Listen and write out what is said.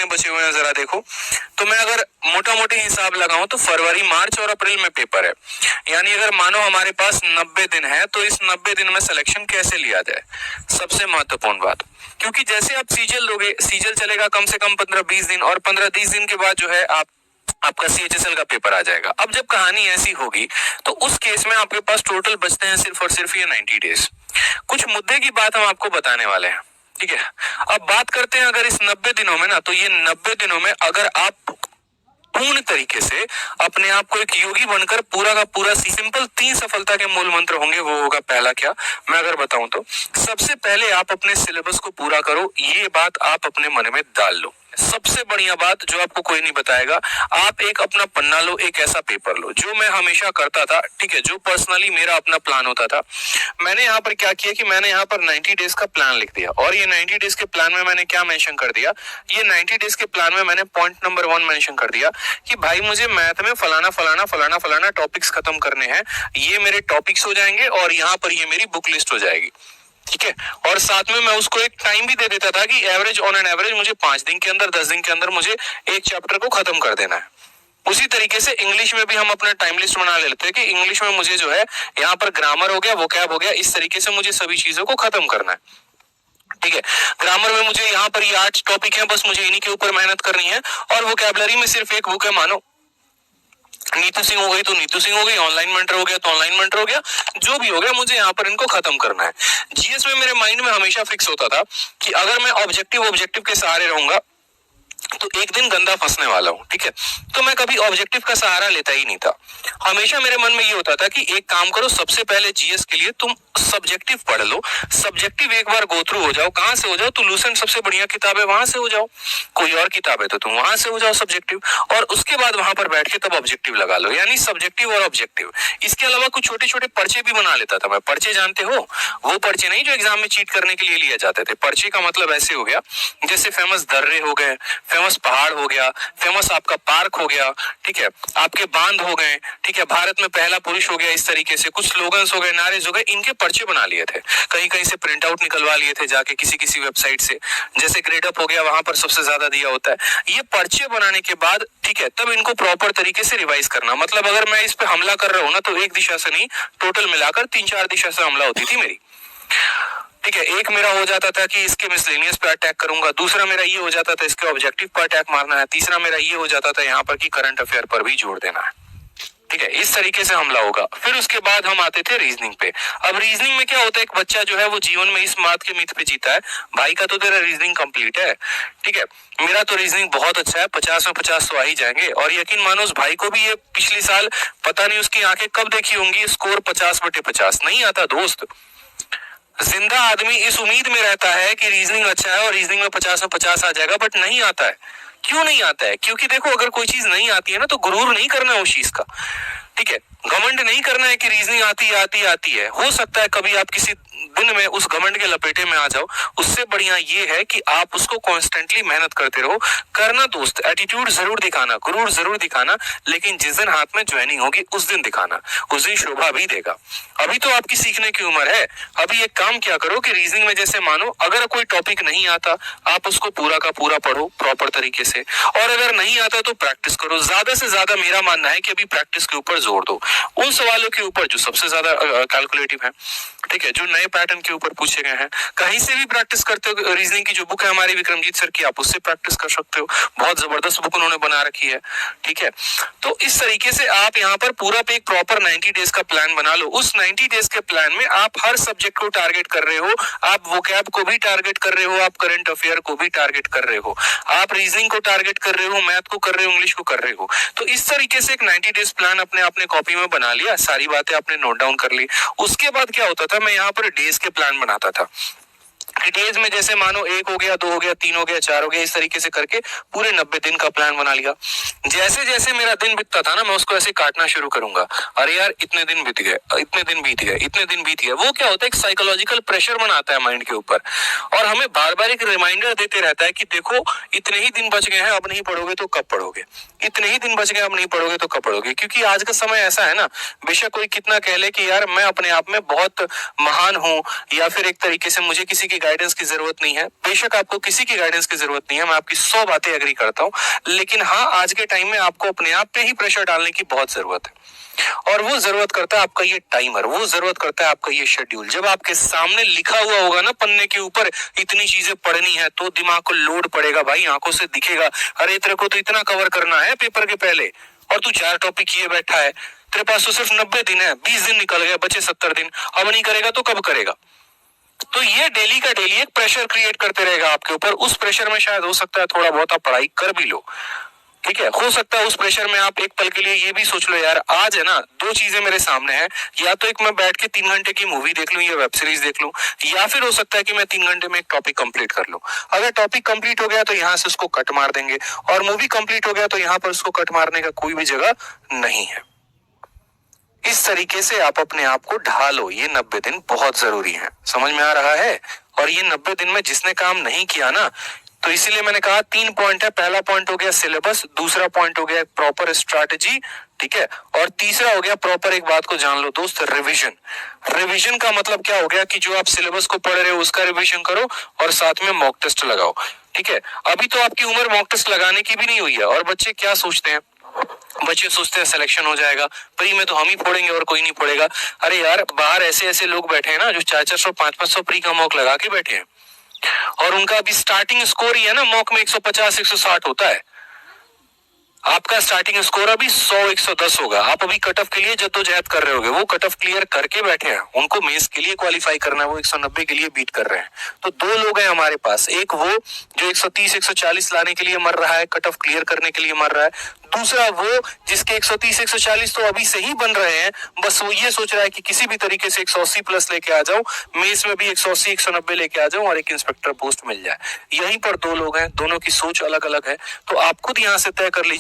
कितने बचे हुए हैं जरा देखो। तो मैं अगर मोटा मोटी हिसाब लगाऊं तो फरवरी, मार्च और अप्रैल में पेपर है। यानी अगर मानो हमारे पास 90 दिन है तो इस 90 दिन में सिलेक्शन कैसे लिया जाए, सबसे महत्वपूर्ण बात। क्योंकि जैसे आप सीजल दोगे, सीजल चलेगा कम से कम 15-20 दिन, और 15-20 दिन के बाद जो है आपका CHSL का पेपर आ जाएगा। अब जब कहानी ऐसी होगी तो उस केस में आपके पास टोटल बचते हैं सिर्फ और सिर्फ ये 90 डेज। कुछ मुद्दे की बात हम आपको बताने वाले हैं, ठीक है। अब बात करते हैं अगर इस 90 दिनों में ना, तो ये 90 दिनों में अगर आप पूर्ण तरीके से अपने आप को एक योगी बनकर पूरा का पूरा, सिंपल 3 सफलता के मूल मंत्र होंगे। वो होगा पहला क्या, मैं अगर बताऊं तो सबसे पहले आप अपने सिलेबस को पूरा करो। ये बात आप अपने मन में डाल लो। सबसे बढ़िया बात जो आपको कोई नहीं बताएगा, आप एक अपना पन्ना लो, एक ऐसा पेपर लो, जो मैं हमेशा करता था, ठीक है, जो पर्सनली मेरा अपना प्लान होता था। मैंने यहाँ पर क्या किया कि मैंने यहाँ पर 90 डेज का प्लान लिख दिया, और ये 90 डेज के प्लान में मैंने क्या मेंशन कर दिया, ये 90 डेज के प्लान में मैंने पॉइंट नंबर 1 मेंशन कर दिया कि भाई मुझे मैथ में फलाना फलाना फलाना फलाना टॉपिक्स खत्म करने हैं। ये मेरे टॉपिक्स हो जाएंगे और यहाँ पर ये मेरी बुक लिस्ट हो जाएगी, ठीक है। और साथ में मैं उसको एक टाइम भी दे देता था कि एवरेज, ऑन एन एवरेज मुझे 5 दिन के अंदर, 10 दिन के अंदर मुझे एक चैप्टर को खत्म कर देना है। उसी तरीके से इंग्लिश में भी हम अपना टाइम लिस्ट बना लेते हैं कि इंग्लिश में मुझे जो है यहाँ पर ग्रामर हो गया, वोकैब हो गया, इस तरीके से मुझे सभी चीजों को खत्म करना है, ठीक है। ग्रामर में मुझे यहाँ पर ये 8 टॉपिक हैं, बस मुझे इन्हीं के ऊपर मेहनत करनी है। और वोकैबुलरी में सिर्फ एक बुक है, मानो नीतू सिंह हो गई तो नीतू सिंह हो गई, ऑनलाइन मेंटर हो गया तो ऑनलाइन मेंटर हो गया, जो भी हो गया मुझे यहाँ पर इनको खत्म करना है। जीएस में मेरे माइंड में हमेशा फिक्स होता था कि अगर मैं ऑब्जेक्टिव के सहारे रहूंगा तो एक दिन गंदा फंसने वाला हूं, ठीक है। तो मैं कभी ऑब्जेक्टिव का सहारा लेता ही नहीं था। हमेशा मेरे मन में ये होता था कि एक काम करो, सबसे पहले जीएस के लिए तुम सब्जेक्टिव पढ़ लो, सब्जेक्टिव एक बार गो थ्रू हो जाओ। कहां से हो जाओ, तो लूसेंट सबसे बढ़िया किताब है, वहां से हो जाओ। कोई और किताब है तो तुम वहां से हो जाओ सब्जेक्टिव, और उसके बाद वहां पर बैठ के तब ऑब्जेक्टिव लगा लो, यानी सब्जेक्टिव और ऑब्जेक्टिव। इसके अलावा कुछ छोटे छोटे पर्चे भी बना लेता था मैं। पर्चे जानते हो, वो पर्चे नहीं जो एग्जाम में चीट करने के लिए लिए जाते थे। पर्चे का मतलब ऐसे हो गया, जैसे फेमस दर्रे हो गए, फेमस पहाड़ हो गया, फेमस आपका पार्क हो गया, ठीक है, आपके बांध हो गए, ठीक है, भारत में पहला पुरुष हो गया, इस तरीके से कुछ स्लोगन्स हो गए, नारेज हो गए, इनके पर्चे बना लिए थे। कहीं कहीं से प्रिंट आउट निकलवा लिए थे जाके किसी किसी वेबसाइट से, जैसे ग्रेड अप हो गया, वहां पर सबसे ज्यादा दिया होता है। ये पर्चे बनाने के बाद, ठीक है, तब इनको प्रॉपर तरीके से रिवाइज करना। मतलब अगर मैं इस पे हमला कर रहा हूं ना, तो एक दिशा से नहीं, टोटल मिलाकर 3-4 दिशा से हमला होती थी मेरी, ठीक है। एक मेरा हो जाता था कि इसके मिसलेनियस पे अटैक करूंगा, दूसरा मेरा ये हो जाता था इसके ऑब्जेक्टिव पर अटैक मारना है, तीसरा मेरा ये हो जाता था यहाँ पर कि करंट अफेयर पर भी जोड़ देना है, ठीक है। इस तरीके से हमला होगा। फिर उसके बाद हम आते थे रीजनिंग पे। अब रीजनिंग में क्या होता है, एक बच्चा जो है वो जीवन में इस बात के मिथ पे जीता है, भाई का तो तेरा रीजनिंग कंप्लीट है, ठीक है, मेरा तो रीजनिंग बहुत अच्छा है, 50 में 50 तो आ ही जाएंगे। और यकीन मानो उस भाई को भी ये पिछले साल पता नहीं उसकी आंखें कब देखी होंगी, स्कोर 50/50 नहीं आता दोस्त। जिंदा आदमी इस उम्मीद में रहता है कि रीजनिंग अच्छा है और रीजनिंग में 50 में 50 आ जाएगा, बट नहीं आता है। क्यों नहीं आता है? क्योंकि देखो, अगर कोई चीज नहीं आती है ना, तो गुरूर नहीं करना है उस चीज का, ठीक है। घमंड नहीं करना है कि रीजनिंग आती है। हो सकता है कभी आप किसी दिन में उस घमंड के लपेटे में आ जाओ। उससे बढ़िया ये है कि आप उसको कॉन्स्टेंटली मेहनत करते रहो। करना दोस्त, एटीट्यूड जरूर दिखाना, गुरूर जरूर दिखाना, लेकिन जिस दिन हाथ में ज्वाइनिंग होगी उस दिन दिखाना, उस दिन शोभा भी देगा। अभी तो आपकी सीखने की उम्र है। अभी एक काम क्या करो कि रीजनिंग में जैसे मानो अगर कोई टॉपिक नहीं आता, आप उसको पूरा का पूरा पढ़ो प्रॉपर तरीके से, और अगर नहीं आता तो प्रैक्टिस करो। ज्यादा से ज्यादा मेरा मानना है कि अभी प्रैक्टिस के ऊपर जोर दो, उन सवालों के ऊपर जो सबसे ज्यादा कैलकुलेटिव है, ठीक है, जो नए पैटर्न के ऊपर पूछे गए हैं। कहीं से भी प्रैक्टिस करते हो। रीजनिंग की जो बुक है हमारी विक्रमजीत सर की, आप उससे प्रैक्टिस कर सकते हो। बहुत जबरदस्त बुक उन्होंने बना रखी है, ठीक है। तो इस तरीके से आप यहाँ पर पूरा पे एक प्रॉपर 90 डेज का प्लान बना लो। उस 90 डेज के प्लान में आप हर सब्जेक्ट को टारगेट कर रहे हो, आप वोकैब को भी टारगेट कर रहे हो, आप करंट अफेयर को भी टारगेट कर रहे हो, आप रीजनिंग को टारगेट कर रहे हो, मैथ को कर रहे हो, इंग्लिश को कर रहे हो। तो इस तरीके से एक 90 डेज प्लान अपने आपने कॉपी में बना लिया, सारी बातें आपने नोट डाउन कर ली। उसके बाद क्या होता था, मैं यहाँ पर डेज के प्लान बनाता था। डेज में जैसे मानो 1 हो गया, 2 हो गया, 3 हो गया, 4 हो गया, इस तरीके से करके पूरे 90 दिन का प्लान बना लिया। जैसे जैसे मेरा दिन बीतता था ना, मैं उसको ऐसे काटना शुरू करूंगा। अरे यार, इतने दिन बीत गए, इतने दिन बीत गए, इतने दिन बीत गए। वो क्या होता है, एक साइकोलॉजिकल प्रेशर बनाता है माइंड के ऊपर, और हमें बार बार एक रिमाइंडर देते रहता है कि देखो इतने ही दिन बच गए हैं, अब नहीं पढ़ोगे तो कब पढ़ोगे, इतने ही दिन बच गए, अब नहीं पढ़ोगे तो कब पढ़ोगे। क्योंकि आज का समय ऐसा है ना, बेशक कोई कितना कह ले कि यार मैं अपने आप में बहुत महान हूं, या फिर एक तरीके से मुझे किसी की गाइडेंस की जरूरत नहीं है, बेशक आपको किसी की गाइडेंस की जरूरत नहीं है, मैं आपकी 100 बातें एग्री करता हूँ, लेकिन हाँ, आज के टाइम में आपको अपने आप पे ही प्रेशर डालने की बहुत जरूरत है। और वो जरूरत करता है आपका ये टाइमर, वो जरूरत करता है आपका ये शेड्यूल। जब आपके सामने लिखा हुआ होगा ना पन्ने के ऊपर इतनी चीजें पढ़नी है, तो दिमाग को लोड पड़ेगा भाई, आंखों से दिखेगा, अरे तेरे को तो इतना कवर करना है पेपर के पहले, और तू 4 टॉपिक किए बैठा है, तेरे पास तो सिर्फ 90 दिन है, 20 दिन निकल गए, बचे 70 दिन, अब नहीं करेगा तो कब करेगा। तो ये डेली का डेली एक प्रेशर क्रिएट करते रहेगा आपके ऊपर। उस प्रेशर में शायद हो सकता है थोड़ा बहुत आप पढ़ाई कर भी लो, ठीक है, हो सकता है उस प्रेशर में आप एक पल के लिए ये भी सोच लो, यार आज है ना 2 चीजें मेरे सामने हैं, या तो एक मैं बैठ के 3 घंटे की मूवी देख लूं या वेब सीरीज देख लूं, या फिर हो सकता है कि मैं 3 घंटे में एक टॉपिक कंप्लीट कर लूं। अगर टॉपिक कंप्लीट हो गया तो यहाँ से उसको कट मार देंगे, और मूवी कंप्लीट हो गया तो यहाँ पर उसको कट मारने का कोई भी जगह नहीं है। इस तरीके से आप अपने आप को ढालो, ये 90 दिन बहुत जरूरी है। समझ में आ रहा है? और ये 90 दिन में जिसने काम नहीं किया ना, तो इसीलिए मैंने कहा 3 पॉइंट है। पहला पॉइंट हो गया सिलेबस, दूसरा पॉइंट हो गया प्रॉपर स्ट्रैटेजी, ठीक है, और तीसरा हो गया प्रॉपर, एक बात को जान लो दोस्त, रिवीजन। रिवीजन का मतलब क्या हो गया कि जो आप सिलेबस को पढ़ रहे हो उसका रिवीजन करो और साथ में मॉक टेस्ट लगाओ, ठीक है। अभी तो आपकी उम्र मॉक टेस्ट लगाने की भी नहीं हुई है, और बच्चे क्या सोचते हैं, बच्चे सोचते हैं सिलेक्शन हो जाएगा, प्री में तो हम ही फोड़ेंगे और कोई नहीं फोड़ेगा। अरे यार, बाहर ऐसे ऐसे लोग बैठे हैं ना जो 400-400 500-500 प्री का मॉक लगा के बैठे हैं, और उनका अभी स्टार्टिंग स्कोर ही है ना मॉक में 150-160 होता है। आपका स्टार्टिंग स्कोर अभी 100-110 होगा। आप अभी कट ऑफ के लिए जद्दोजहद कर रहे होगे, वो कट ऑफ क्लियर करके बैठे हैं, उनको मेंस के लिए क्वालिफाई करना है, वो 190 के लिए बीट कर रहे हैं। तो 2 लोग हैं हमारे पास, एक वो जो 130-140 लाने के लिए मर रहा है, कट ऑफ क्लियर करने के लिए मर रहा है, दूसरा वो जिसके 130-140 तो अभी से ही बन रहे हैं, बस वो ये सोच रहा है कि किसी भी तरीके से 180 प्लस लेके आ जाऊं, मेंस में भी 180-190 लेके आ जाऊं और एक इंस्पेक्टर पोस्ट मिल जाए। यहीं पर 2 लोग हैं, दोनों की सोच अलग अलग है। तो आप खुद यहाँ से तय कर लीजिए